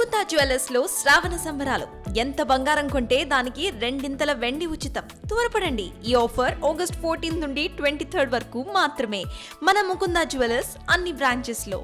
Mukunda jewellers లో శ్రావణ సంబరాలు. ఎంత బంగారం కొంటే దానికి రెండింతల వెండి ఉచితం. త్వరపడండి, ఈ ఆఫర్ ఆగస్ట్ 14 నుండి 23 వరకు మాత్రమే. మన ముకుంద జ్యువెలర్స్ అన్ని బ్రాంచెస్ లో.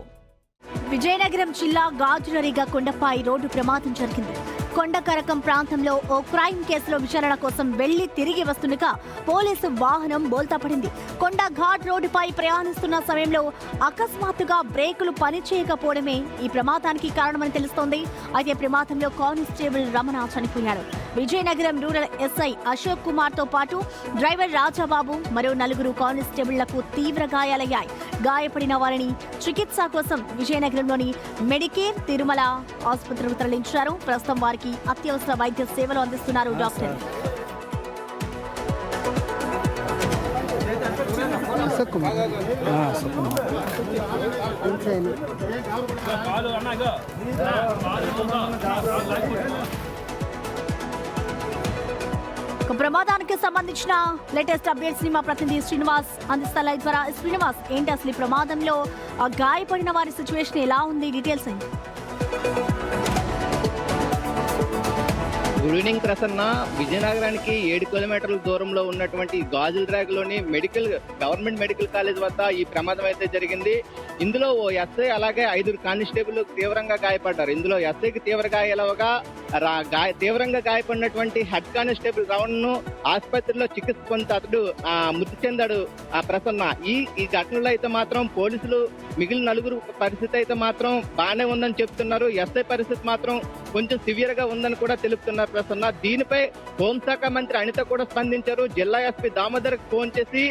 విజయనగరం జిల్లా గాజులరిగ కొండపై రోడ్డు ప్రమాదం జరిగింది. కొండకరకం ప్రాంతంలో ఓ క్రైమ్ కేసులో విచారణ కోసం వెళ్లి తిరిగి వస్తుండగా పోలీసు వాహనం బోల్తా పడింది. కొండ ఘాట్ రోడ్డుపై ప్రయాణిస్తున్న సమయంలో అకస్మాత్తుగా బ్రేకులు పనిచేయకపోవడమే ఈ ప్రమాదానికి కారణమని తెలుస్తోంది. అయితే ప్రమాదంలో కానిస్టేబుల్ రమణ చనిపోయాడు. విజయనగరం రూరల్ ఎస్ఐ అశోక్ కుమార్ తో పాటు డ్రైవర్ రాజాబాబు మరో 4 కానిస్టేబుళ్లకు తీవ్ర గాయాలయ్యాయి. గాయపడిన వారిని చికిత్స కోసం విజయనగరంలోని మెడికేర్ తిరుమల ఆసుపత్రికి తరలించారు. ప్రస్తుతం వారికి అత్యవసర వైద్య సేవలు అందిస్తున్నారు డాక్టర్. ప్రమాదానికి సంబంధించిన లేటెస్ట్ అప్డేట్స్ ని మా ప్రతినిధి శ్రీనివాస్ అందిస్తారు లైవ్ ద్వారా. శ్రీనివాస్, ఏంటి అసలు ఈ ప్రమాదంలో గాయపడిన వారి సిచ్యువేషన్ ఎలా ఉంది? డీటెయిల్స్ ఏంటి? Good evening Prasanna. విజయనగరానికి 7 కిలోమీటర్ల దూరంలో ఉన్నటువంటి గాజుల డ్రాగ్లోని గవర్నమెంట్ మెడికల్ కాలేజ్ వద్ద ఈ ప్రమాదం అయితే జరిగింది. ఇందులో ఓ ఎస్ఐ అలాగే 5 కానిస్టేబుల్ తీవ్రంగా గాయపడ్డారు. ఇందులో ఎస్ఐకి తీవ్ర గాయాలవగా తీవ్రంగా గాయపడినటువంటి హెడ్ కానిస్టేబుల్ రవణ్ను ఆసుపత్రిలో చికిత్స పొంది అతడు మృతి చెందాడు. ప్రసన్న, ఈ ఘటనలో అయితే మాత్రం పోలీసులు మిగిలిన 4 పరిస్థితి అయితే మాత్రం బాగానే ఉందని చెప్తున్నారు. ఎస్ఐ పరిస్థితి మాత్రం కొంచెం సివియర్ గా ఉందని కూడా తెలుపుతున్నారు ప్రసన్న. దీనిపై హోంశాఖ మంత్రి అనిత కూడా స్పందించారు. జిల్లా ఎస్పీ దామోదర్ ఫోన్ చేసి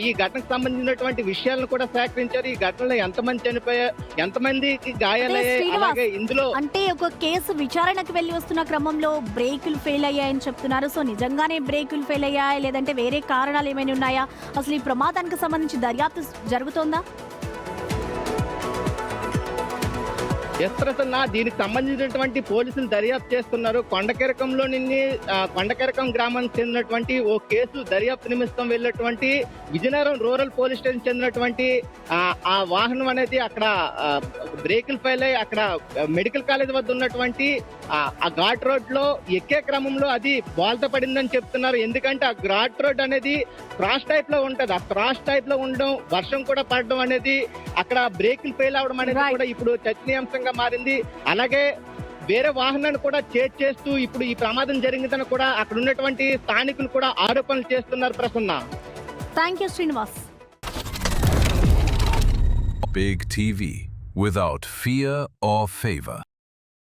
ఈ ఘటనకు సంబంధించినటువంటి విషయాలను కూడా సేకరించారు. ఈ ఘటనలో ఎంతమంది చనిపోయారు, ఎంతమందికి గాయాలయ్యాయి, అలాగే ఇందులో అంటే ఒక కేసు విచారణకు వెళ్లి వస్తున్న క్రమంలో బ్రేకులు ఫెయిల్ అయ్యాయని చెప్తున్నారు. సో నిజంగానే బ్రేకులు ఫెయిల్ అయ్యాయా లేదంటే వేరే కారణాలు ఏమైనా ఉన్నాయా? అసలు ఈ ప్రమాదానికి సంబంధించి దర్యాప్తు జరుగుతోందా? ఎస్ ప్రసన్న, దీనికి సంబంధించినటువంటి పోలీసులు దర్యాప్తు చేస్తున్నారు. కొండకెరకం గ్రామానికి చెందినటువంటి ఓ కేసు దర్యాప్తు నిమిత్తం వెళ్ళినటువంటి విజయనగరం రూరల్ పోలీస్ స్టేషన్ చెందినటువంటి ఆ వాహనం అనేది అక్కడ బ్రేకులు ఫెయిల్ అయ్యి అక్కడ మెడికల్ కాలేజ్ వద్ద ఉన్నటువంటి ఆ ఘాట్ రోడ్ లో ఎక్కే క్రమంలో అది బోల్తా పడిందని చెప్తున్నారు. ఎందుకంటే ఆ ఘాట్ రోడ్ అనేది క్రాస్ టైప్ లో ఉంటది. ఆ క్రాస్ టైప్ లో ఉండడం, వర్షం కూడా పడడం అనేది అక్కడ బ్రేకులు ఫెయిల్ అవడం అనేది కూడా ఇప్పుడు చర్చనీయాంశంగా మారింది. అలాగే వేరే వాహనాన్ని కూడా చేజ్ చేస్తూ ఇప్పుడు ఈ ప్రమాదం జరిగిందని కూడా అక్కడ ఉన్నటువంటి స్థానికులు కూడా ఆరోపణలు చేస్తున్నారు Prasanna. Thank you Srinivas. Big TV without fear or favor.